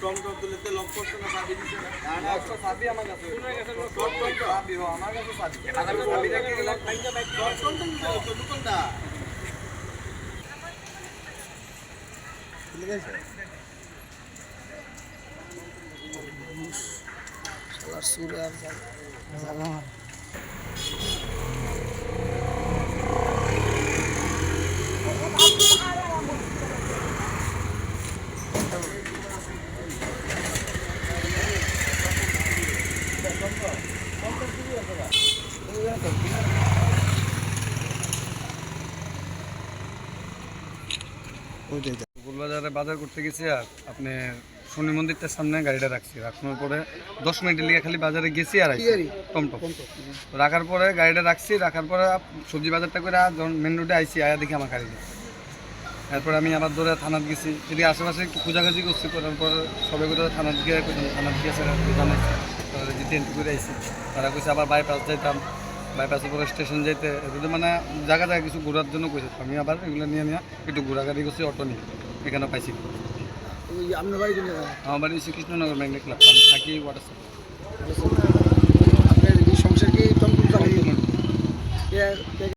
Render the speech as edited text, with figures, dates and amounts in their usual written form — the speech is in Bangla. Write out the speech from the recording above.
টমটম তুলেতে লক করছে না, চাবি দিছে না। না একটা চাবি আমার কাছে। চাবি আমার কাছে চাবি। চাবি রেখে লক ভাঙা বাইক টমটম দিছে তো দোকানটা। ঠিক আছে। শালা সুরে আর জ্বালা। বাজারে বাজার করতে গেছি আর আপনি শনি মন্দিরটার সামনে গাড়িটা রাখছি, রাখানোর পরে 10 মিনিটের লিগে খালি বাজারে গেছি আর টমটম রাখার পরে গাড়িটা রাখছি, রাখার পরে সবজি বাজারটা করে যখন মেন রোডে আইসি আয়া দেখি আমার গাড়ি। এরপরে আমি আবার ধরে থানাত গেছি, এদিকে আশেপাশে একটু খোঁজাখুঁজি করছি, করার পর সবাই করে থানাত গিয়ে জানাইছি, তারা জিতে করে আইসি। তারা কইছে আবার বাইপাস যাইতাম, বাইপাসের পরে স্টেশন যেতে, এগুলো মানে জায়গা জায়গা কিছু ঘোরার জন্য কইছে। আমি আবার এগুলো নিয়ে একটু ঘোরাঘাড়ি করছি, অটো নিয়ে এখানে পাইছি। আপনার বাড়ি কোন? আমার বাড়ি শ্রীকৃষ্ণনগর ম্যাগনেট ক্লাব, আমি থাকি ওয়াটার। আপনার সংসার কি টমটম চালিয়ে